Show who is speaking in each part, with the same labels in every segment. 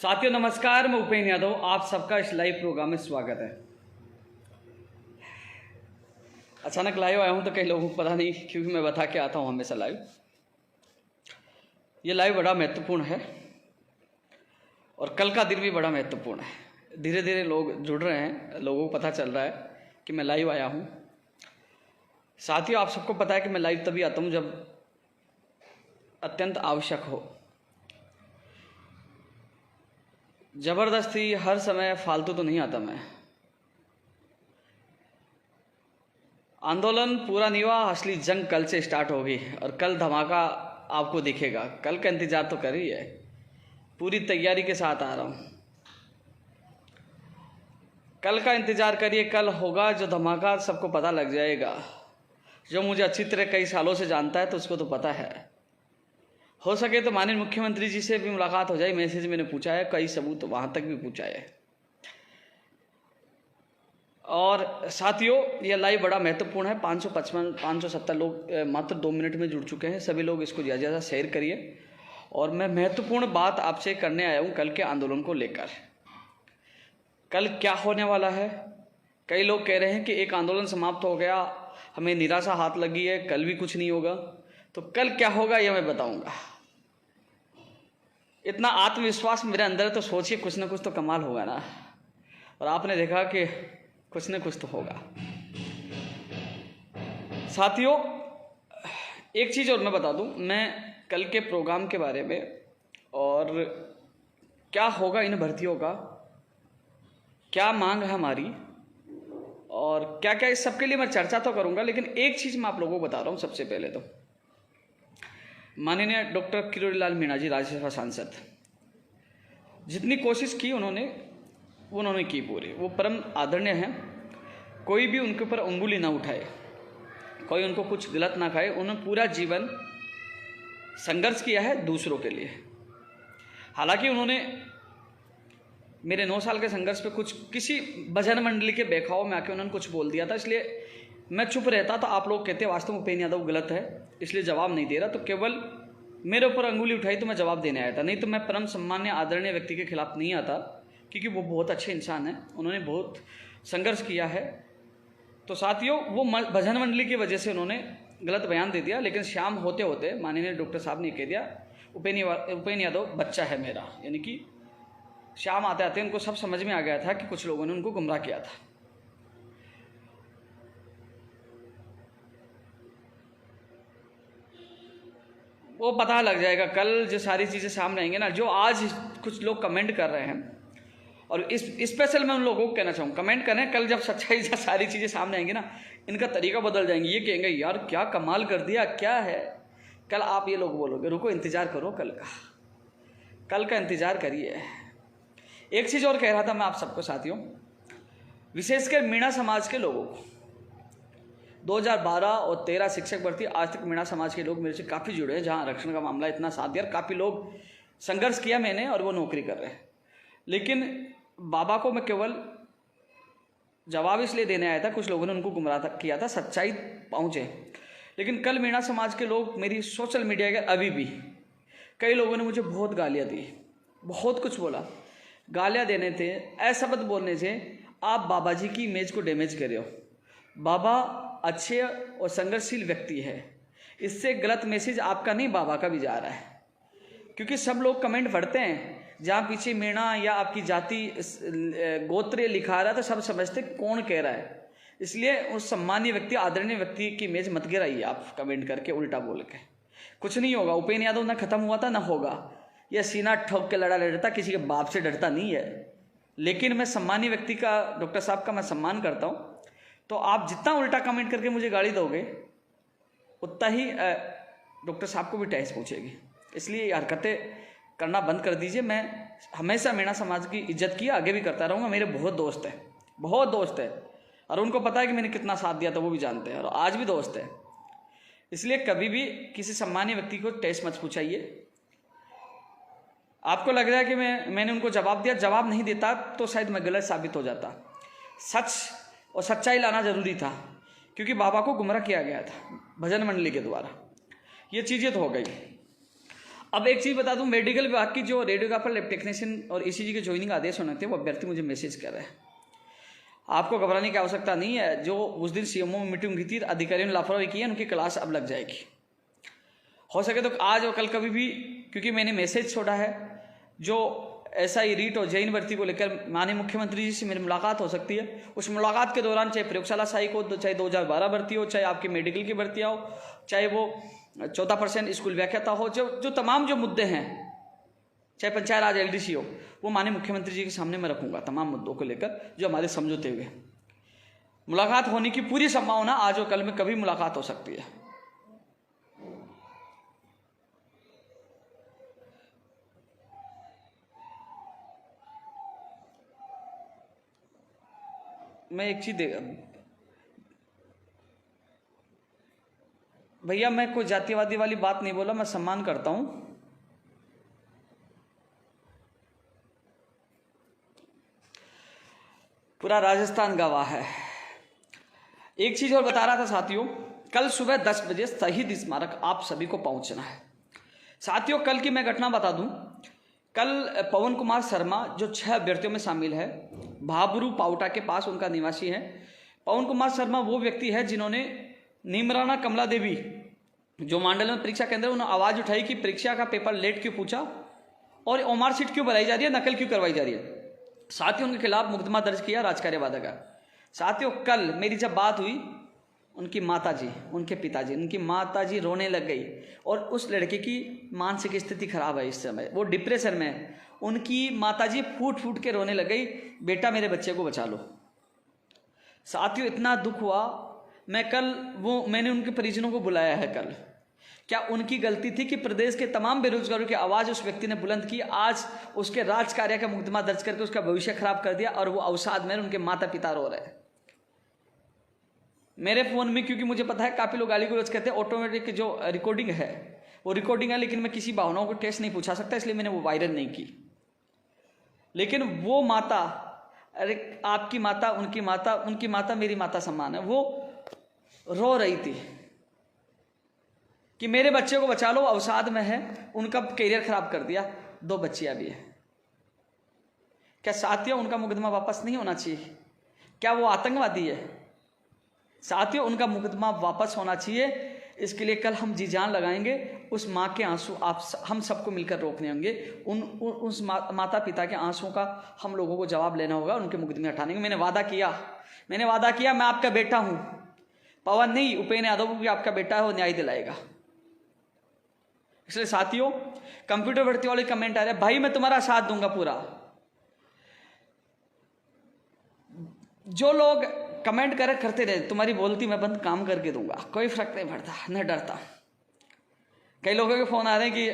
Speaker 1: साथियों नमस्कार, मैं उपेंद्र यादव, आप सबका इस लाइव प्रोग्राम में स्वागत है। अचानक लाइव आया हूं तो कई लोगों को पता नहीं, क्योंकि मैं बता के आता हूं हमेशा लाइव। ये लाइव बड़ा महत्वपूर्ण है और कल का दिन भी बड़ा महत्वपूर्ण है। धीरे धीरे लोग जुड़ रहे हैं, लोगों को पता चल रहा है कि मैं लाइव आया हूं। साथियों, आप सबको पता है कि मैं लाइव तभी आता हूं जब अत्यंत आवश्यक हो। जबरदस्ती हर समय फालतू तो नहीं आता मैं। आंदोलन पूरा नहीं हुआ, असली जंग कल से स्टार्ट होगी और कल धमाका आपको दिखेगा। कल का इंतजार तो कर ही है, पूरी तैयारी के साथ आ रहा हूं। कल का इंतजार करिए, कल होगा जो धमाका, सबको पता लग जाएगा। जो मुझे अच्छी तरह कई सालों से जानता है तो उसको तो पता है। हो सके तो माननीय मुख्यमंत्री जी से भी मुलाकात हो जाए, मैसेज मैंने पूछा है, कई सबूत वहां तक भी पूछा है। और साथियों, यह लाइव बड़ा महत्वपूर्ण है। 570 लोग मात्र 2 मिनट में जुड़ चुके हैं। सभी लोग इसको ज़्यादा से ज़्यादा शेयर करिए। और मैं महत्वपूर्ण बात आपसे करने आया हूँ कल के आंदोलन को लेकर। कल क्या होने वाला है? कई लोग कह रहे हैं कि एक आंदोलन समाप्त हो गया, हमें निराशा हाथ लगी है, कल भी कुछ नहीं होगा। तो कल क्या होगा यह मैं बताऊंगा। इतना आत्मविश्वास मेरे अंदर है तो सोचिए, कुछ ना कुछ तो कमाल होगा ना। और आपने देखा कि कुछ न कुछ तो होगा। साथियों, एक चीज़ और मैं बता दूं, मैं कल के प्रोग्राम के बारे में और क्या होगा इन भर्तियों का, क्या मांग है हमारी और क्या क्या, इस सब के लिए मैं चर्चा तो करूंगा। लेकिन एक चीज़ मैं आप लोगों को बता रहा हूं। सबसे पहले तो माननीय डॉक्टर किरोड़ीलाल मीणा जी, राज्यसभा सांसद, जितनी कोशिश की उन्होंने की पूरी। वो परम आदरणीय हैं। कोई भी उनके ऊपर उंगली ना उठाए, कोई उनको कुछ गलत ना खाए। उन्होंने पूरा जीवन संघर्ष किया है दूसरों के लिए। हालांकि उन्होंने मेरे 9 साल के संघर्ष पे किसी भजन मंडली के बहकाव में आके उन्होंने कुछ बोल दिया था, इसलिए मैं चुप रहता। तो आप लोग कहते वास्तव में उपेंद्र यादव गलत है, इसलिए जवाब नहीं दे रहा। तो केवल मेरे ऊपर अंगुली उठाई तो मैं जवाब देने आया था, नहीं तो मैं परम सम्मान्य आदरणीय व्यक्ति के खिलाफ नहीं आता, क्योंकि वो बहुत अच्छे इंसान हैं। उन्होंने बहुत संघर्ष किया है। तो साथियों, वो भजन मंडली की वजह से उन्होंने गलत बयान दे दिया। लेकिन शाम होते होते माननीय डॉक्टर साहब ने कह दिया उपेंद्र यादव बच्चा है मेरा, यानी कि शाम आते आते उनको सब समझ में आ गया था कि कुछ लोगों ने उनको गुमराह किया था। वो पता लग जाएगा कल, जो सारी चीज़ें सामने आएंगे ना। जो आज कुछ लोग कमेंट कर रहे हैं, और इस स्पेशल मैं उन लोगों को कहना चाहूँ, कमेंट करें। कल जब सच्चाई से सारी चीज़ें सामने आएंगी ना, इनका तरीका बदल जाएंगे। ये कहेंगे यार क्या कमाल कर दिया, क्या है। कल आप ये लोग बोलोगे, रुको इंतजार करो कल का इंतजार करिए। एक चीज़ और कह रहा था मैं आप सबको साथियों, विशेषकर मीणा समाज के लोगों को। 2012 और 13 शिक्षक भर्ती, आज तक मीणा समाज के लोग मेरे से काफ़ी जुड़े हैं। जहाँ आरक्षण का मामला इतना साथ दिया, काफ़ी लोग संघर्ष किया मैंने, और वो नौकरी कर रहे हैं। लेकिन बाबा को मैं केवल जवाब इसलिए देने आया था, कुछ लोगों ने उनको गुमराह किया था, सच्चाई पहुँचे। लेकिन कल मीणा समाज के लोग मेरी सोशल मीडिया के अभी भी कई लोगों ने मुझे बहुत गालियाँ दी, बहुत कुछ बोला। गालियाँ देने थे, अशब्द बोलने थे, आप बाबा जी की इमेज को डैमेज कर रहे हो। बाबा अच्छे और संघर्षशील व्यक्ति है, इससे गलत मैसेज आपका नहीं बाबा का भी जा रहा है। क्योंकि सब लोग कमेंट पढ़ते हैं, जहाँ पीछे मीणा या आपकी जाति गोत्र लिखा रहा है तो सब समझते कौन कह रहा है। इसलिए उस सम्मानीय व्यक्ति, आदरणीय व्यक्ति की इमेज मत गिराइए आप कमेंट करके, उल्टा बोल के। कुछ नहीं होगा। उपेंद्र यादव ना खत्म हुआ था ना होगा। यह सीना ठोक के लड़ता, किसी के बाप से डरता नहीं है। लेकिन मैं सम्मानीय व्यक्ति का, डॉक्टर साहब का मैं सम्मान करता हूँ। तो आप जितना उल्टा कमेंट करके मुझे गाली दोगे, उतना ही डॉक्टर साहब को भी टैक्स पहुँचेगी। इसलिए ये हरकतें करना बंद कर दीजिए। मैं हमेशा मीणा समाज की इज्जत की, आगे भी करता रहूँगा। मेरे बहुत दोस्त है, और उनको पता है कि मैंने कितना साथ दिया था, वो भी जानते हैं, और आज भी दोस्त है। इसलिए कभी भी किसी सम्मानीय व्यक्ति को टैक्स मत पूछाइए। आपको लग रहा है कि मैंने उनको जवाब दिया, जवाब नहीं देता तो शायद मैं गलत साबित हो जाता। सच और सच्चाई लाना जरूरी था, क्योंकि बाबा को गुमराह किया गया था भजन मंडली के द्वारा। ये चीज़ें तो हो गई। अब एक चीज़ बता दूं, मेडिकल विभाग की जो रेडियोग्राफर, लैब टेक्नीशियन और ईसीजी के ज्वाइनिंग आदेश होने थे, वो अभ्यर्थी मुझे मैसेज कर रहे हैं। आपको घबराने की आवश्यकता नहीं है। जो उस दिन सीएमओ में मीटिंग की थी, अधिकारियों ने लापरवाही की है, उनकी क्लास अब लग जाएगी। हो सके तो आज और कल कभी भी, क्योंकि मैंने मैसेज छोड़ा है, जो SI रीट और जैन भर्ती को लेकर माननीय मुख्यमंत्री जी से मेरी मुलाकात हो सकती है। उस मुलाकात के दौरान चाहे प्रयोगशाला सहायक हो, चाहे 2012 भर्ती हो, चाहे आपकी मेडिकल की भर्तियाँ हो, चाहे वो 14% स्कूल व्याख्याता हो, जो तमाम जो मुद्दे हैं, चाहे पंचायत राज LDC हो, वो माननीय मुख्यमंत्री जी के सामने मैं रखूंगा तमाम मुद्दों को लेकर जो हमारे समझौते हुए। मुलाकात होने की पूरी संभावना आज और कल में कभी मुलाकात हो सकती है। मैं एक चीज भैया, मैं कोई जातिवादी वाली बात नहीं बोला, मैं सम्मान करता हूं। पूरा राजस्थान गवाह है। एक चीज और बता रहा था साथियों, कल सुबह 10 बजे शहीद स्मारक आप सभी को पहुंचना है। साथियों, कल की मैं घटना बता दूं। कल पवन कुमार शर्मा, जो 6 अभ्यर्थियों में शामिल है, भाबरू पाउटा के पास उनका निवासी है। पवन कुमार शर्मा वो व्यक्ति है जिन्होंने नीमराना कमला देवी, जो मांडल में परीक्षा केंद्र, उन्होंने आवाज उठाई कि परीक्षा का पेपर लेट क्यों पूछा और ओमार सीट क्यों भराई जा रही है, नकल क्यों करवाई जा रही है। साथियों, उनके खिलाफ मुकदमा दर्ज किया राजकार्यवाद का। साथियों, कल मेरी जब बात हुई, उनकी माताजी, उनके पिताजी, उनकी माताजी रोने लग गई और उस लड़के की मानसिक स्थिति खराब है इस समय, वो डिप्रेशन में है। उनकी माताजी फूट फूट के रोने लग गई, बेटा मेरे बच्चे को बचा लो। साथियों, इतना दुख हुआ। मैंने उनके परिजनों को बुलाया है कल। क्या उनकी गलती थी कि प्रदेश के तमाम बेरोजगारों की आवाज उस व्यक्ति ने बुलंद की? आज उसके राजकार्य का मुकदमा दर्ज करके उसका भविष्य खराब कर दिया और वो अवसाद में उनके माता पिता रो रहे हैं। मेरे फोन में, क्योंकि मुझे पता है काफी लोग गाली गलौज कहते हैं, ऑटोमेटिक जो रिकॉर्डिंग है वो रिकॉर्डिंग है, लेकिन मैं किसी भावनाओं को टेस्ट नहीं पूछा सकता, इसलिए मैंने वो वायरल नहीं की। लेकिन वो माता, अरे आपकी माता, उनकी माता मेरी माता समान है, वो रो रही थी कि मेरे बच्चे को बचा लो, अवसाद में है, उनका करियर खराब कर दिया, 2 बच्चियां भी है। क्या साथियों, उनका मुकदमा वापस नहीं होना चाहिए? क्या वो आतंकवादी है? साथियों, उनका मुकदमा वापस होना चाहिए। इसके लिए कल हम जी जान लगाएंगे। उस माँ के आंसू हम सबको मिलकर रोकने होंगे। उस माता पिता के आंसुओं का हम लोगों को जवाब लेना होगा, उनके मुकदमे हटाने का। मैंने वादा किया, मैं आपका बेटा हूं। पवन नहीं, उपेंद्र यादव भी आपका बेटा है, वो न्याय दिलाएगा। इसलिए साथियों, कंप्यूटर भर्ती वाले कमेंट आ रहे हैं, भाई मैं तुम्हारा साथ दूंगा पूरा। जो लोग कमेंट करते रहे, तुम्हारी बोलती मैं बंद काम करके दूंगा, कोई फर्क नहीं पड़ता, न डरता। कई लोगों के फोन आ रहे हैं कि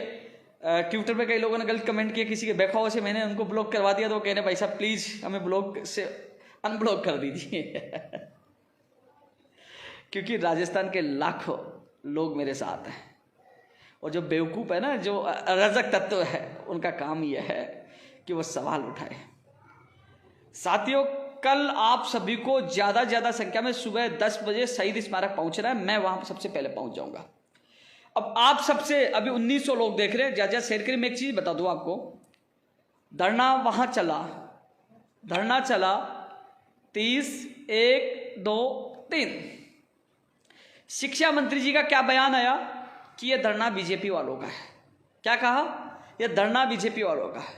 Speaker 1: ट्विटर पे कई लोगों ने गलत कमेंट किया किसी के बेखौफ से, मैंने उनको ब्लॉक करवा दिया। तो कहने भाई साहब प्लीज हमें ब्लॉक से अनब्लॉक कर दीजिए क्योंकि राजस्थान के लाखों लोग मेरे साथ हैं और जो बेवकूफ़ है ना, जो अराजक तत्व है, उनका काम यह है कि वो सवाल उठाए। साथियों, कल आप सभी को ज़्यादा संख्या में सुबह 10 बजे शहीद स्मारक पहुंचना है। मैं वहां सबसे पहले पहुंच जाऊंगा। अब आप सबसे अभी 1900 लोग देख रहे हैं, ज्यादा शेयर करिए। मैं एक चीज बता दूं आपको, धरना वहां चला 30, 1, 2, 3। शिक्षा मंत्री जी का क्या बयान आया कि यह धरना बीजेपी वालों का है। क्या कहा? यह धरना बीजेपी वालों का है।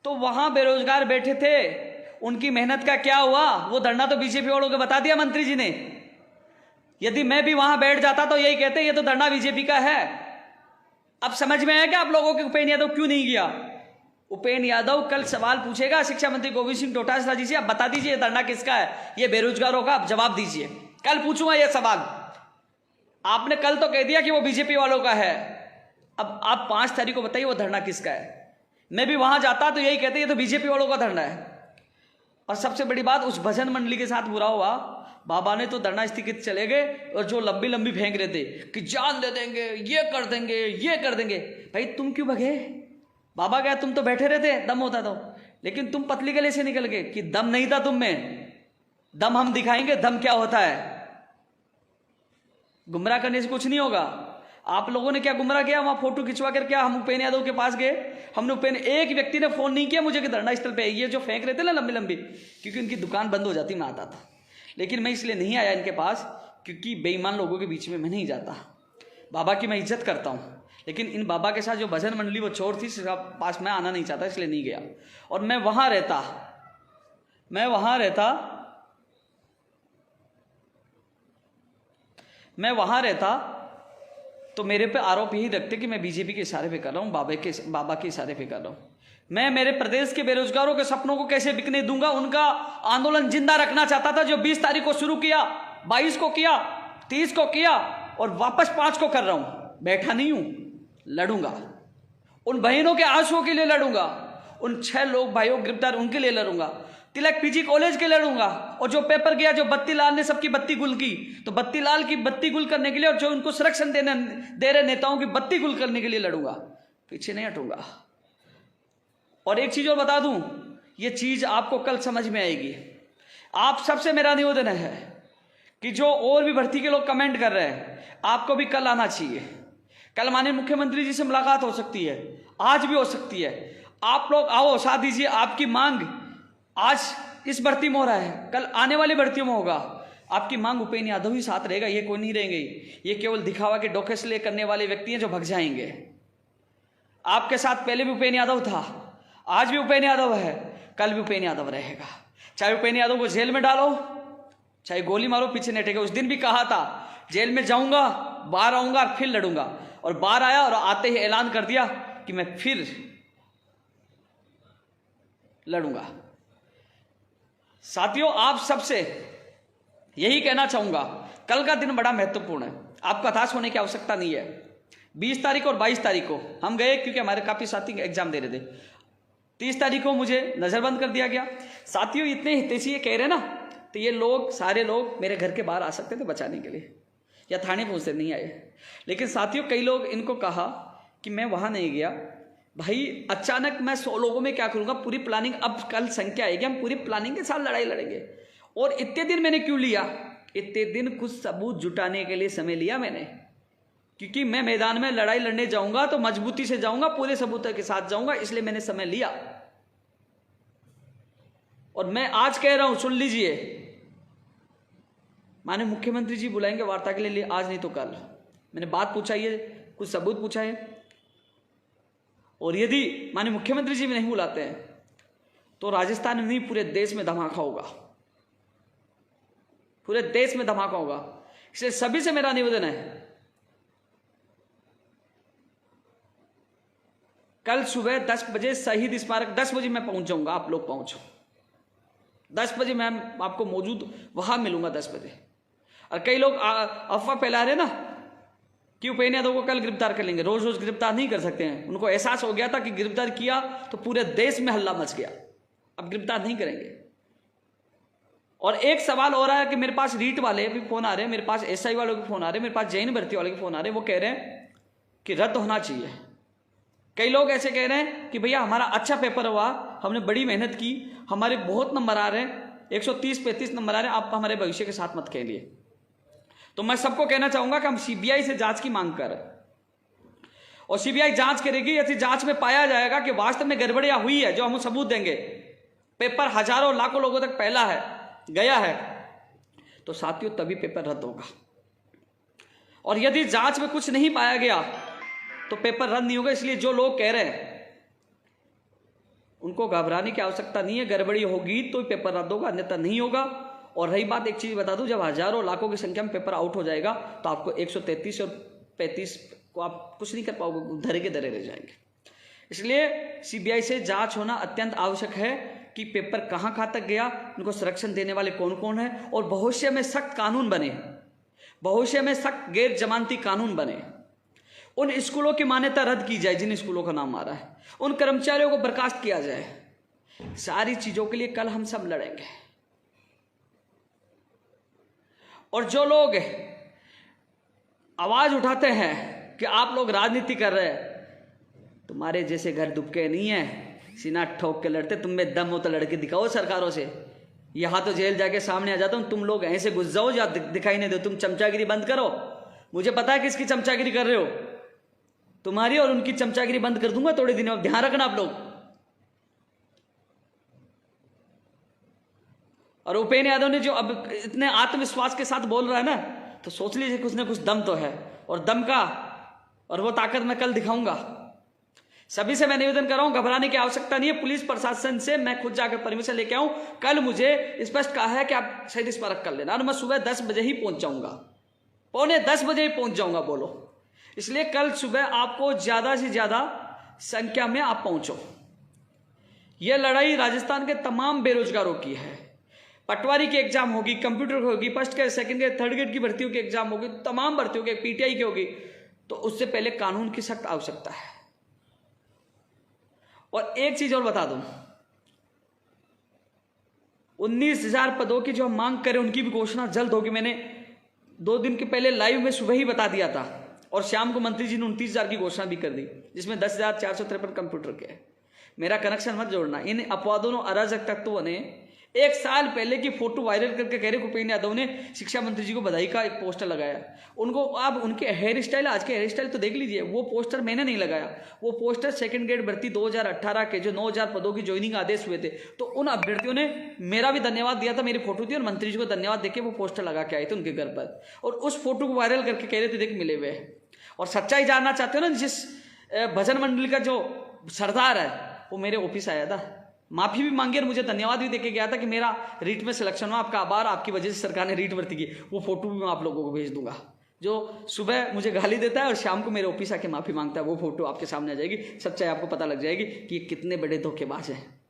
Speaker 1: तो वहां बेरोजगार बैठे थे, उनकी मेहनत का क्या हुआ? वो धरना तो बीजेपी वालों को बता दिया मंत्री जी ने। यदि मैं भी वहां बैठ जाता तो यही कहते ये तो धरना बीजेपी का है। अब समझ में आया क्या आप लोगों के उपेंद्र यादव क्यों नहीं गया? उपेंद्र यादव कल सवाल पूछेगा शिक्षा मंत्री गोविंद सिंह डोटासरा जी से, आप बता दीजिए धरना किसका है, ये बेरोजगारों का, आप जवाब दीजिए। कल पूछूंगा ये सवाल। आपने कल तो कह दिया कि वो बीजेपी वालों का है, अब आप 5 तारीख को बताइए वो धरना किसका है। मैं भी वहां जाता तो यही कहते ये तो बीजेपी वालों का धरना है। और सबसे बड़ी बात, उस भजन मंडली के साथ बुरा हुआ, बाबा ने तो धरना स्थगित चले गए और जो लंबी लंबी फेंक रहे थे कि जान दे देंगे, ये कर देंगे, ये कर देंगे। भाई तुम क्यों भगे? बाबा क्या तुम तो बैठे रहते, दम होता तो, लेकिन तुम पतली गले से निकल गए कि दम नहीं था तुम में। दम हम दिखाएंगे, दम क्या होता है। गुमराह करने से कुछ नहीं होगा। आप लोगों ने क्या गुमराह किया, वहां फोटो खिंचवा कर क्या हम उपेंद्र यादव के पास गए, हमने एक व्यक्ति ने फोन नहीं किया मुझे कि धरना स्थल पे ये जो फेंक रहे थे ना लंबी लंबी, क्योंकि उनकी दुकान बंद हो जाती मैं आता था। लेकिन मैं इसलिए नहीं आया इनके पास क्योंकि बेईमान लोगों के बीच में मैं नहीं जाता। बाबा की मैं इज्जत करता हूँ, लेकिन इन बाबा के साथ जो भजन मंडली वो चोर थी, पास मैं आना नहीं चाहता, इसलिए नहीं गया। और मैं वहां रहता तो मेरे पे आरोप यही रखते कि मैं बीजेपी के इशारे पे कर रहा हूँ, बाबा के इशारे पे कर रहा हूँ। मैं मेरे प्रदेश के बेरोजगारों के सपनों को कैसे बिकने दूंगा। उनका आंदोलन जिंदा रखना चाहता था, जो 20 तारीख को शुरू किया, 22 को किया, 30 को किया और वापस 5 को कर रहा हूं। बैठा नहीं हूं, लड़ूंगा। उन बहनों के आंसुओं के लिए लड़ूंगा, उन 6 लोग भाइयों गिरफ्तार उनके लिए लड़ूंगा, तिलक पीजी कॉलेज के लड़ूंगा। और जो पेपर गया, जो बत्तीलाल ने सबकी बत्ती गुल की, तो बत्तीलाल की बत्ती गुल करने के लिए और जो उनको संरक्षण दे रहे नेताओं की बत्ती गुल करने के लिए लड़ूंगा, पीछे नहीं हटूंगा। और एक चीज और बता दूं, ये चीज आपको कल समझ में आएगी। आप सबसे मेरा निवेदन है कि जो और भी भर्ती के लोग कमेंट कर रहे हैं, आपको भी कल आना चाहिए। कल माननीय मुख्यमंत्री जी से मुलाकात हो सकती है, आज भी हो सकती है। आप लोग आओ, साथ दीजिए। आपकी मांग आज इस भर्ती में हो रहा है, कल आने वाली भर्तियों में होगा। आपकी मांग उपेंद्र यादव ही साथ रहेगा, ये कोई नहीं रहेंगे। ये केवल दिखावा के डोके से ले करने वाले व्यक्ति हैं जो भग जाएंगे। आपके साथ पहले भी उपेंद्र यादव था, आज भी उपेंद्र यादव है, कल भी उपेंद्र यादव रहेगा। चाहे उपेंद्र यादव को जेल में डालो, चाहे गोली मारो, पीछे नहीं हटेगा। उस दिन भी कहा था जेल में जाऊंगा, बाहर आऊंगा और फिर लड़ूंगा, और बाहर आया और आते ही ऐलान कर दिया कि मैं फिर लड़ूंगा। साथियों, आप सबसे यही कहना चाहूंगा, कल का दिन बड़ा महत्वपूर्ण है, आपको हताश होने की आवश्यकता नहीं है। 20 तारीख और 22 तारीख को हम गए क्योंकि हमारे काफी साथी एग्जाम दे रहे थे। 30 तारीख को मुझे नजरबंद कर दिया गया। साथियों, इतने हितैषी ये कह रहे ना, तो ये लोग सारे लोग मेरे घर के बाहर आ सकते थे बचाने के लिए, या थाने पहुंचते, नहीं आए। लेकिन साथियों, कई लोग इनको कहा कि मैं वहां नहीं गया। भाई अचानक मैं 100 लोगों में क्या करूंगा, पूरी प्लानिंग। अब कल संख्या आएगी, हम पूरी प्लानिंग के साथ लड़ाई लड़ेंगे। और इतने दिन मैंने क्यों लिया, इतने दिन कुछ सबूत जुटाने के लिए समय लिया मैंने, क्योंकि मैं मैदान में लड़ाई लड़ने जाऊंगा तो मजबूती से जाऊंगा, पूरे सबूतों के साथ जाऊंगा, इसलिए मैंने समय लिया। और मैं आज कह रहा हूं, सुन लीजिए, माननीय मुख्यमंत्री जी बुलाएंगे वार्ता के लिए, आज नहीं तो कल। मैंने बात पूछा, ये कुछ सबूत पूछा है, और यदि माननीय मुख्यमंत्री जी भी नहीं बुलाते हैं तो राजस्थान में नहीं, पूरे देश में धमाका होगा, पूरे देश में धमाका होगा। इसलिए सभी से मेरा निवेदन है, कल सुबह 10 बजे शहीद स्मारक, 10 बजे मैं पहुंच जाऊंगा, आप लोग पहुंचो। 10 बजे मैं आपको मौजूद वहां मिलूंगा, 10 बजे। और कई लोग अफवाह फैला रहे ना कि उपेंद्र यादव को कल गिरफ्तार कर लेंगे। रोज रोज गिरफ्तार नहीं कर सकते हैं, उनको एहसास हो गया था कि गिरफ्तार किया तो पूरे देश में हल्ला मच गया, अब गिरफ्तार नहीं करेंगे। और एक सवाल हो रहा है कि मेरे पास रीट वाले भी फोन आ रहे हैं, मेरे पास एसआई वालों के फोन आ रहे हैं, मेरे पास जैन भर्ती वाले के फोन आ रहे हैं, वो कह रहे हैं कि रद्द होना चाहिए। कई लोग ऐसे कह रहे हैं कि भैया हमारा अच्छा पेपर हुआ, हमने बड़ी मेहनत की, हमारे बहुत नंबर आ रहे हैं, 130-35 नंबर आ रहे हैं, आप हमारे भविष्य के साथ मत खेलिए। तो मैं सबको कहना चाहूंगा कि हम सीबीआई से जांच की मांग कर, और सीबीआई जांच करेगी, यदि जांच में पाया जाएगा कि वास्तव में गड़बड़ियां हुई है, जो हम सबूत देंगे, पेपर हजारों लाखों लोगों तक फैला है, गया है, तो साथियों तभी पेपर रद्द होगा। और यदि जांच में कुछ नहीं पाया गया तो पेपर रद्द नहीं होगा। इसलिए जो लोग कह रहे हैं उनको घबराने की आवश्यकता नहीं है, गड़बड़ी होगी तो पेपर रद्द होगा, अन्यथा नहीं होगा। और रही बात, एक चीज बता दूं, जब हजारों लाखों की संख्या में पेपर आउट हो जाएगा तो आपको 133 और 35 को आप कुछ नहीं कर पाओगे, धरे के धरे रह जाएंगे। इसलिए सीबीआई से जांच होना अत्यंत आवश्यक है कि पेपर कहां कहां तक गया, उनको संरक्षण देने वाले कौन कौन है, और भविष्य में सख्त कानून बने, भविष्य में सख्त गैर जमानती कानून बने। उन स्कूलों की मान्यता रद्द की जाए जिन स्कूलों का नाम आ रहा है, उन कर्मचारियों को बर्खास्त किया जाए। सारी चीजों के लिए कल हम सब लड़ेंगे। और जो लोग आवाज उठाते हैं कि आप लोग राजनीति कर रहे हैं, तुम्हारे जैसे घर दुबके नहीं है, सीना ठोक के लड़ते, तुम में दम हो तो लड़के दिखाओ सरकारों से। यहां तो जेल जाके सामने आ जाता हूं, तुम लोग ऐसे घुस जाओ या दिखाई नहीं दो, तुम चमचागिरी बंद करो, मुझे पता है किसकी चमचागिरी कर रहे हो, तुम्हारी और उनकी चमचागिरी बंद कर दूंगा थोड़े दिनों में, ध्यान रखना आप लोग। और उपेंद्र यादव ने जो अब इतने आत्मविश्वास के साथ बोल रहा है ना, तो सोच लीजिए कुछ ना कुछ दम तो है, और दम का और वो ताकत मैं कल दिखाऊंगा। सभी से मैं निवेदन कर रहा हूं, घबराने की आवश्यकता नहीं है। पुलिस प्रशासन से मैं खुद जाकर परमिशन लेके आऊं। कल मुझे स्पष्ट कहा है कि आप शहीद स्मारक कर लेना, और मैं सुबह 10 बजे ही पहुंच जाऊंगा, पौने 10 बजे ही पहुंच जाऊंगा बोलो। इसलिए कल सुबह आपको ज्यादा से ज्यादा संख्या में आप पहुंचो। यह लड़ाई राजस्थान के तमाम बेरोजगारों की है। पटवारी की एग्जाम होगी, कंप्यूटर की होगी, first grade, second grade, third grade की भर्तियों की एग्जाम होगी, तमाम भर्तियों की, पीटीआई की होगी, तो उससे पहले कानून की सख्त आवश्यकता है। और एक चीज और बता दूं, 19,000 पदों की जो हम मांग करें उनकी भी घोषणा जल्द होगी। मैंने 2 दिन के पहले लाइव में सुबह ही बता दिया था, और शाम को मंत्री जी ने 29,000 की घोषणा भी कर दी, जिसमें 10,453 कंप्यूटर के है। मेरा कनेक्शन मत जोड़ना। इन अपवादों और अराजक तत्वों ने 1 साल पहले की फोटो वायरल करके कह रहे उपेंद्र यादव ने शिक्षा मंत्री जी को बधाई का एक पोस्टर लगाया। उनको आप उनके हेयर स्टाइल, आज के हेयर स्टाइल तो देख लीजिए। वो पोस्टर मैंने नहीं लगाया, वो पोस्टर सेकंड ग्रेड भर्ती 2018 के जो 9,000 पदों की ज्वाइनिंग आदेश हुए थे, तो उन अभ्यर्थियों ने मेरा भी धन्यवाद दिया था, मेरी फोटो थी, और मंत्री जी को धन्यवाद देके वो पोस्टर लगा के आए थे उनके घर पर, और उस फोटो को वायरल करके कह रहे थे देख मिले हुए। और सच्चाई जानना चाहते हो ना, जिस भजन मंडली का जो सरदार है वो मेरे ऑफिस आया था, माफी भी मांगी और मुझे धन्यवाद भी देके गया था कि मेरा रीट में सिलेक्शन हुआ, आपका आभार, आपकी वजह से सरकार ने रीट भर्ती की। वो फोटो भी मैं आप लोगों को भेज दूंगा। जो सुबह मुझे गाली देता है और शाम को मेरे ऑफिस आके माफी मांगता है, वो फोटो आपके सामने आ जाएगी। सच्चाई आपको पता लग जाएगी कि ये कितने बड़े धोखेबाज हैं।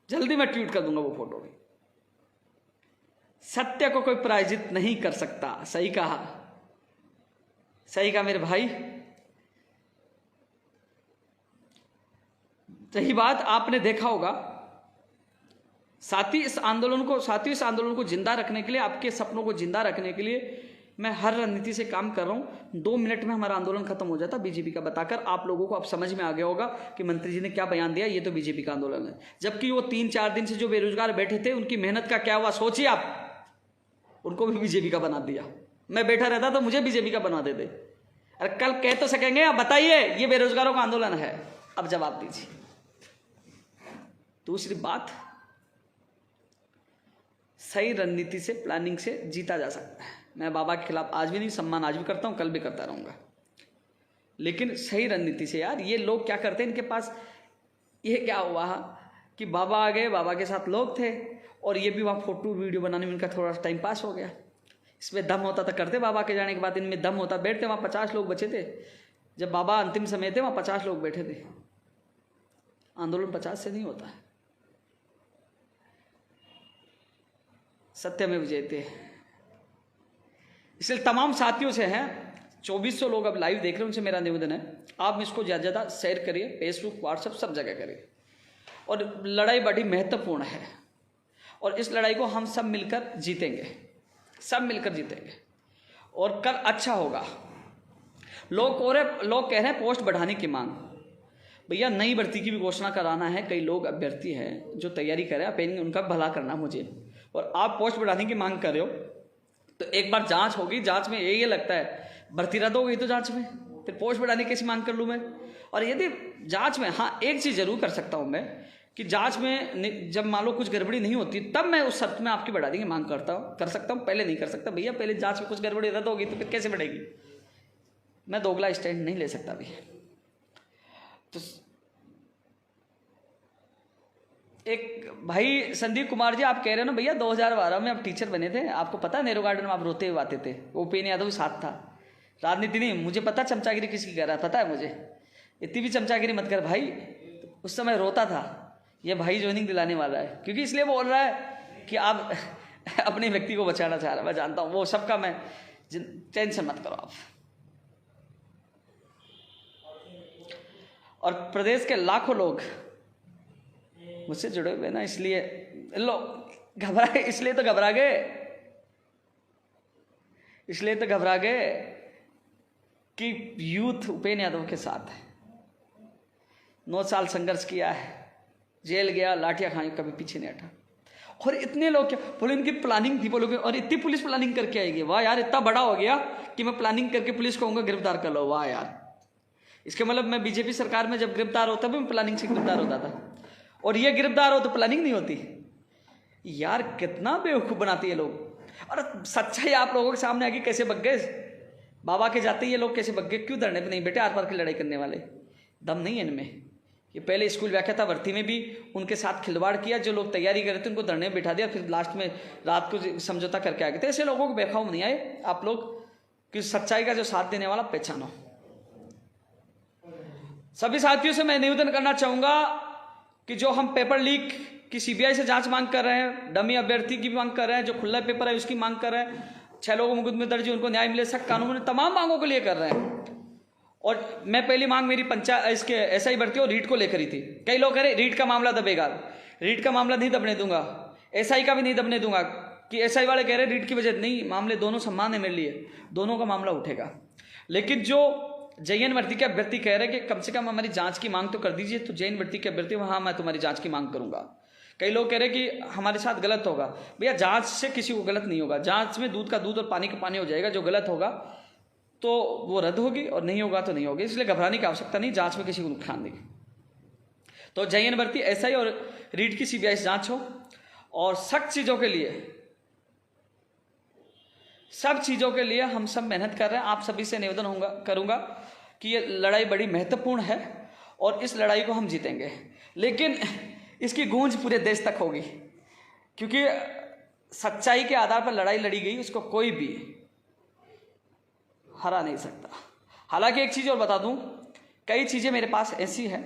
Speaker 1: जल्दी मैं ट्वीट कर दूंगा वो फोटो भी। सत्य को कोई पराजित नहीं कर सकता। सही कहा, सही कहा मेरे भाई। सही बात। आपने देखा होगा, साथ ही इस आंदोलन को जिंदा रखने के लिए, आपके सपनों को जिंदा रखने के लिए मैं हर रणनीति से काम कर रहा हूं। 2 मिनट में हमारा आंदोलन खत्म हो जाता बीजेपी का बताकर। आप लोगों को अब समझ में आ गया होगा कि मंत्री जी ने क्या बयान दिया, ये तो बीजेपी का आंदोलन है। जबकि वो 3-4 दिन से जो बेरोजगार बैठे थे, उनकी मेहनत का क्या हुआ सोचिए आप। उनको भी बीजेपी का बना दिया। मैं बैठा रहता तो मुझे बीजेपी का बना देते। अरे कल कह तो सकेंगे, आप बताइए ये बेरोजगारों का आंदोलन है, अब जवाब दीजिए। दूसरी बात, सही रणनीति से, प्लानिंग से जीता जा सकता है। मैं बाबा के खिलाफ आज भी नहीं, सम्मान आज भी करता हूं, कल भी करता रहूंगा, लेकिन सही रणनीति से। यार ये लोग क्या करते हैं, इनके पास ये क्या हुआ कि बाबा आ गए, बाबा के साथ लोग थे, और ये भी वहां फोटो वीडियो बनाने में इनका थोड़ा टाइम पास हो गया। इसमें दम होता था करते, बाबा के जाने के बाद इनमें दम होता, बैठते। वहां 50 लोग बचे थे जब बाबा अंतिम समय थे, वहां 50 लोग बैठे थे। आंदोलन 50 से नहीं होता है। सत्य में विजयते। इसलिए तमाम साथियों से हैं, 2400 लोग अब लाइव देख रहे हैं, उनसे मेरा निवेदन है आप इसको ज़्यादा ज़्यादा शेयर करिए, फेसबुक, व्हाट्सएप, सब जगह करिए। और लड़ाई बड़ी महत्वपूर्ण है, और इस लड़ाई को हम सब मिलकर जीतेंगे, सब मिलकर जीतेंगे, और कल अच्छा होगा। लोग कह रहे हैं पोस्ट बढ़ाने की मांग। भैया नई भर्ती की भी घोषणा कराना है, कई लोग अभ्यर्थी हैं जो तैयारी कर रहे हैं, उनका भला करना मुझे, और आप पोस्ट बढ़ाने की मांग कर रहे हो, तो एक बार जांच होगी। जांच में ये लगता है भर्ती रद्द हो गई, तो जांच में फिर पोस्ट बढ़ाने की कैसी मांग कर लूँ मैं। और यदि जांच में, हाँ एक चीज़ जरूर कर सकता हूँ मैं, कि जांच में जब मान लो कुछ गड़बड़ी नहीं होती, तब मैं उस शर्त में आपकी बढ़ा देंगे मांग कर सकता हूँ, पहले नहीं कर सकता। भैया पहले जांच में कुछ गड़बड़ी रद्द होगी तो फिर कैसे बढ़ेगी। मैं दोगला स्टैंड नहीं ले सकता अभी। तो एक भाई संदीप कुमार जी, आप कह रहे हो ना भैया 2012 में आप टीचर बने थे, आपको पता है नेहरू गार्डन में आप रोते हुए आते थे, वो उपेंद्र यादव साथ था। राजनीति नहीं, मुझे पता चमचागिरी किसकी कर रहा है, पता है मुझे। इतनी भी चमचागिरी मत कर भाई। उस समय रोता था, ये भाई ज्वाइनिंग दिलाने वाला है, क्योंकि इसलिए बोल रहा है कि आप अपने व्यक्ति को बचाना चाह रहा है। मैं जानता हूँ वो सबका, मैं टेंशन मत करो आप। और प्रदेश के लाखों लोग मुझसे जुड़े हुए ना, इसलिए घबराए, इसलिए तो घबरा गए कि यूथ उपेंद्र यादव के साथ है। 9 साल संघर्ष किया है, जेल गया, लाठियां खाई, कभी पीछे नहीं हटा। और इतने लोग क्या बोले, इनकी प्लानिंग थी बोलोगे, और इतनी पुलिस प्लानिंग करके आएगी, वाह यार, इतना बड़ा हो गया कि मैं प्लानिंग करके पुलिस को कहूँगा गिरफ्तार कर लो, वाह यार। इसके मतलब मैं बीजेपी सरकार में जब गिरफ्तार होता मैं प्लानिंग से गिरफ्तार होता था, और ये गिरफ्तार हो तो प्लानिंग नहीं होती। यार कितना बेवकूफ़ बनाती है लोग। और सच्चाई आप लोगों के सामने आगे कैसे बग गए, बाबा के जाते ये लोग कैसे बग गए, क्यों धरने पे नहीं बैठे आर पार की लड़ाई करने वाले, दम नहीं है इनमें। ये पहले स्कूल व्याख्याता भर्ती में भी उनके साथ खिलवाड़ किया, जो लोग तैयारी कर रहे थे उनको धरने में बिठा दिया, फिर लास्ट में रात को समझौता करके आ गए थे। ऐसे लोगों को बेखौफ नहीं आए आप लोग कि सच्चाई का जो साथ देने वाला पहचानो। सभी साथियों से मैं निवेदन करना चाहूँगा कि जो हम पेपर लीक की सीबीआई से जांच मांग कर रहे हैं, डमी अभ्यर्थी की मांग कर रहे हैं, जो खुला पेपर है उसकी मांग कर रहे हैं, 6 लोगों मुकदमे दर्ज है उनको न्याय मिले, सख्त कानून में तमाम मांगों के लिए कर रहे हैं। और मैं पहली मांग मेरी पंचायत इसके एसआई भर्ती और रीट को लेकर ही थी। कई लोग कह रहे रीट का मामला दबेगा, रीट का मामला नहीं दबने दूंगा, एसआई का भी नहीं दबने दूंगा, कि एसआई वाले कह रहे रीट की वजह नहीं, मामले दोनों समान है मेरे लिए, दोनों का मामला उठेगा। लेकिन जो जेएन भर्ती के अभ्यर्थी कह रहे हैं कि कम से कम हमारी जांच की मांग तो कर दीजिए, तो जेएन भर्ती के अभ्यर्थी हाँ मैं तुम्हारी जांच की मांग करूंगा। कई लोग कह रहे हैं कि हमारे साथ गलत होगा, भैया जांच से किसी को गलत नहीं होगा, जांच में दूध का दूध और पानी का पानी हो जाएगा, जो गलत होगा तो वो रद्द होगी और नहीं होगा तो नहीं होगी, इसलिए घबराने की आवश्यकता नहीं, जांच में किसी को नुकसान नहीं। तो जेएन भर्ती एसआई और रीट की सीबीआई से जांच हो, और सख्त चीज़ों के लिए, सब चीज़ों के लिए हम सब मेहनत कर रहे हैं। आप सभी से निवेदन करूंगा कि ये लड़ाई बड़ी महत्वपूर्ण है और इस लड़ाई को हम जीतेंगे, लेकिन इसकी गूंज पूरे देश तक होगी, क्योंकि सच्चाई के आधार पर लड़ाई लड़ी गई, उसको कोई भी हरा नहीं सकता। हालांकि एक चीज़ और बता दूं, कई चीज़ें मेरे पास ऐसी हैं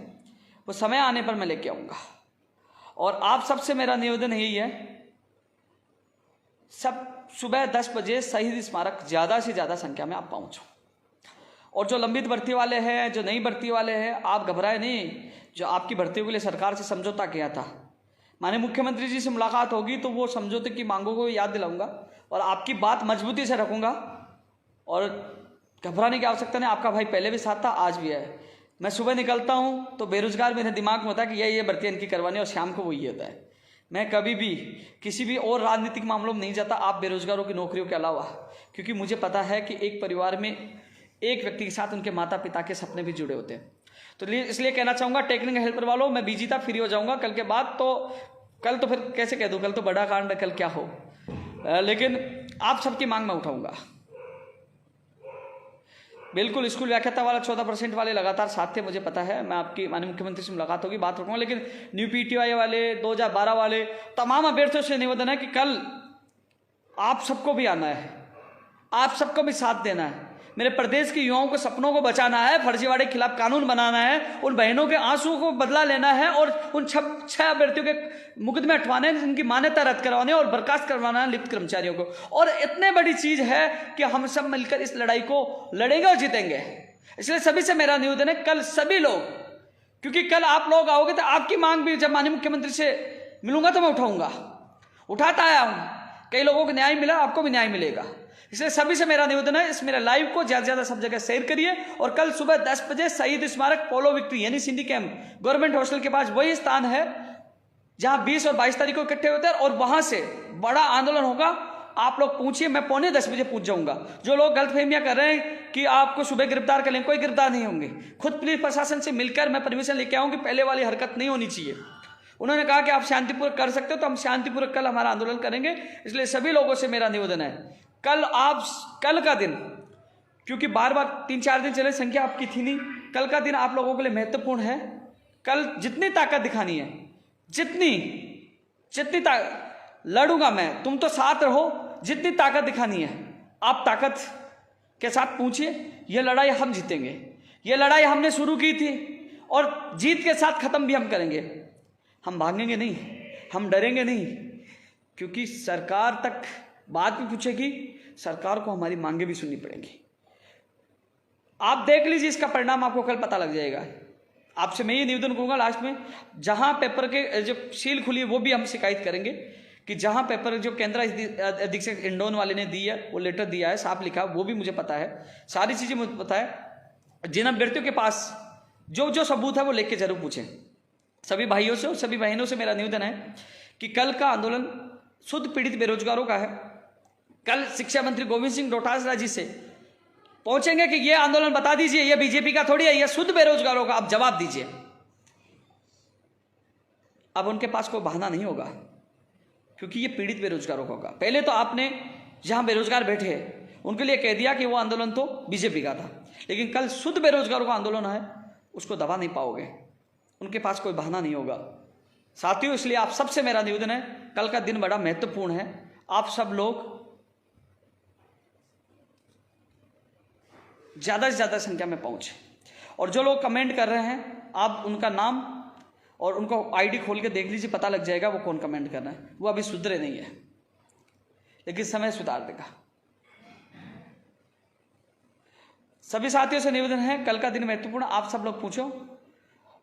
Speaker 1: वो समय आने पर मैं लेके आऊँगा, और आप सबसे मेरा निवेदन यही है, सब सुबह 10 बजे शहीद स्मारक ज़्यादा से ज़्यादा संख्या में आप पहुँचो। और जो लंबित भर्ती वाले हैं, जो नई भर्ती वाले हैं, आप घबराए नहीं। जो आपकी भर्तियों के लिए सरकार से समझौता किया था, माननीय मुख्यमंत्री जी से मुलाकात होगी तो वो समझौते की मांगों को याद दिलाऊंगा और आपकी बात मजबूती से रखूंगा, और घबराने की आवश्यकता नहीं। आपका भाई पहले भी साथ था, आज भी है। मैं सुबह निकलता हूँ तो बेरोजगार मेरे दिमाग में होता है कि ये भर्तियाँ इनकी करवानी, और शाम को वही होता है। मैं कभी भी किसी भी और राजनीतिक मामलों में नहीं जाता, आप बेरोजगारों की नौकरियों के अलावा, क्योंकि मुझे पता है कि एक परिवार में एक व्यक्ति के साथ उनके माता पिता के सपने भी जुड़े होते हैं। तो इसलिए कहना चाहूँगा टेक्निकल हेल्पर वालों, मैं बिजी था, फ्री हो जाऊँगा कल के बाद। तो कल तो फिर कैसे कह दूँ, कल तो बड़ा कांड है, कल क्या हो, लेकिन आप सबकी मांग मैं उठाऊँगा। बिल्कुल स्कूल व्याख्याता वाला 14% वाले लगातार साथ थे, मुझे पता है। मैं आपकी माननीय मुख्यमंत्री से मुलाकात होगी, बात रखूँगा। लेकिन न्यू पीटीआई वाले, 2012 वाले, तमाम अभ्यर्थियों से निवेदन है कि कल आप सबको भी आना है, आप सबको भी साथ देना है। मेरे प्रदेश के युवाओं के सपनों को बचाना है, फर्जीवाड़े के खिलाफ कानून बनाना है, उन बहनों के आंसुओं को बदला लेना है, और उन 6 अभ्यर्थियों के मुकदमे हटवाने हैं, जिनकी मान्यता रद्द करवाने और बर्खास्त करवाना है लिप्त कर्मचारियों को। और इतने बड़ी चीज है कि हम सब मिलकर इस लड़ाई को लड़ेंगे और जीतेंगे। इसलिए सभी से मेरा निवेदन है, कल सभी लोग, क्योंकि कल आप लोग आओगे तो आपकी मांग भी जब माननीय मुख्यमंत्री से मिलूंगा तो मैं उठाऊंगा, उठाता आया हूं। कई लोगों को न्याय मिला, आपको भी न्याय मिलेगा। इसलिए सभी से मेरा निवेदन है, इस मेरे लाइव को ज्यादा से ज्यादा सब जगह शेयर करिए, और कल सुबह 10 बजे शहीद स्मारक पोलो विक्ट्री यानी सिंधी कैंप गवर्नमेंट हॉस्टल के पास वही स्थान है जहां 20 और 22 तारीख को इकट्ठे होते हैं, और वहां से बड़ा आंदोलन होगा। आप लोग पूछिए, मैं 9:45 बजे पूछ जाऊंगा। जो लोग गलतफहमियां कर रहे हैं कि आपको सुबह गिरफ्तार कर लेंगे, कोई गिरफ्तार नहीं होंगे। खुद पुलिस प्रशासन से मिलकर मैं परमिशन लेके आऊँ कि पहले वाली हरकत नहीं होनी चाहिए। उन्होंने कहा कि आप शांतिपूर्वक कर सकते हो, तो हम शांतिपूर्वक कल हमारा आंदोलन करेंगे। इसलिए सभी लोगों से मेरा निवेदन है, कल का दिन, क्योंकि बार 3-4 दिन चले, संख्या आपकी थी नहीं, कल का दिन आप लोगों के लिए महत्वपूर्ण है। कल जितनी ताकत दिखानी है, जितनी लड़ूंगा मैं, तुम तो साथ रहो, जितनी ताकत दिखानी है आप ताकत के साथ पूछिए। ये लड़ाई हम जीतेंगे, ये लड़ाई हमने शुरू की थी और जीत के साथ खत्म भी हम करेंगे। हम भागेंगे नहीं, हम डरेंगे नहीं, क्योंकि सरकार तक बात भी पूछेगी, सरकार को हमारी मांगे भी सुननी पड़ेंगी। आप देख लीजिए, इसका परिणाम आपको कल पता लग जाएगा। आपसे मैं ये निवेदन करूंगा लास्ट में, जहां पेपर के जो सील खुली है वो भी हम शिकायत करेंगे कि जहां पेपर जो केंद्र अधीक्षक इंडोन वाले ने दी है, वो लेटर दिया है, साफ लिखा, वो भी मुझे पता है, सारी चीजें मुझे पता है। जिन अभ्यर्थियों के पास जो सबूत है वो लेके जरूर पूछें। सभी भाइयों से और सभी बहनों से मेरा निवेदन है कि कल का आंदोलन शुद्ध पीड़ित बेरोजगारों का है। कल शिक्षा मंत्री गोविंद सिंह डोटासरा जी से पहुंचेंगे कि ये आंदोलन बता दीजिए, ये बीजेपी का थोड़ी है, ये शुद्ध बेरोजगारों का, आप जवाब दीजिए। अब उनके पास कोई बहाना नहीं होगा, क्योंकि ये पीड़ित बेरोजगारों का होगा। पहले तो आपने जहां बेरोजगार बैठे हैं उनके लिए कह दिया कि वो आंदोलन तो बीजेपी का था, लेकिन कल शुद्ध बेरोजगारों का आंदोलन है, उसको दबा नहीं पाओगे, उनके पास कोई बहाना नहीं होगा। साथियों, इसलिए आप सबसे मेरा निवेदन है, कल का दिन बड़ा महत्वपूर्ण है, आप सब लोग ज्यादा से ज्यादा संख्या में पहुंचे, और जो लोग कमेंट कर रहे हैं आप उनका नाम और उनको आईडी खोल के देख लीजिए, पता लग जाएगा वो कौन कमेंट कर रहे हैं। वो अभी सुधरे नहीं है, लेकिन समय सुधार देगा। सभी साथियों से निवेदन है, कल का दिन महत्वपूर्ण, आप सब लोग पूछो।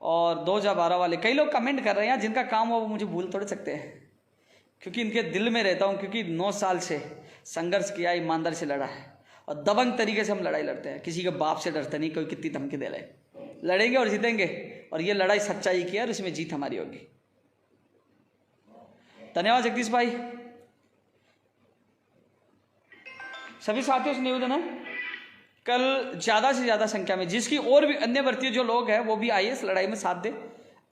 Speaker 1: और 2012 वाले कई लोग कमेंट कर रहे हैं, जिनका काम हो वो मुझे भूल थोड़े सकते हैं, क्योंकि इनके दिल में रहता हूं, क्योंकि 9 साल से संघर्ष किया, ईमानदारी से लड़ा है, और दबंग तरीके से हम लड़ाई लड़ते हैं, किसी के बाप से डरते नहीं, कोई कितनी धमकी दे रहे, लड़ेंगे और जीतेंगे, और ये लड़ाई सच्चाई की है और इसमें जीत हमारी होगी। धन्यवाद जगदीश भाई। सभी साथियों से निवेदन है, कल ज्यादा से ज्यादा संख्या में, जिसकी और भी अन्य वर्तीय जो लोग हैं वो भी आइए, इस लड़ाई में साथ दे।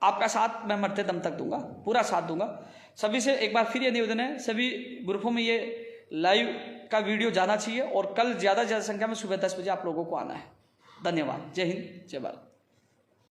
Speaker 1: आपका साथ मैं मरते दम तक दूंगा, पूरा साथ दूंगा। सभी से एक बार फिर ये निवेदन है, सभी ग्रुपों में ये लाइव का वीडियो जाना चाहिए, और कल ज्यादा से ज्यादा संख्या में सुबह 10 बजे आप लोगों को आना है। धन्यवाद। जय हिंद, जय भारत।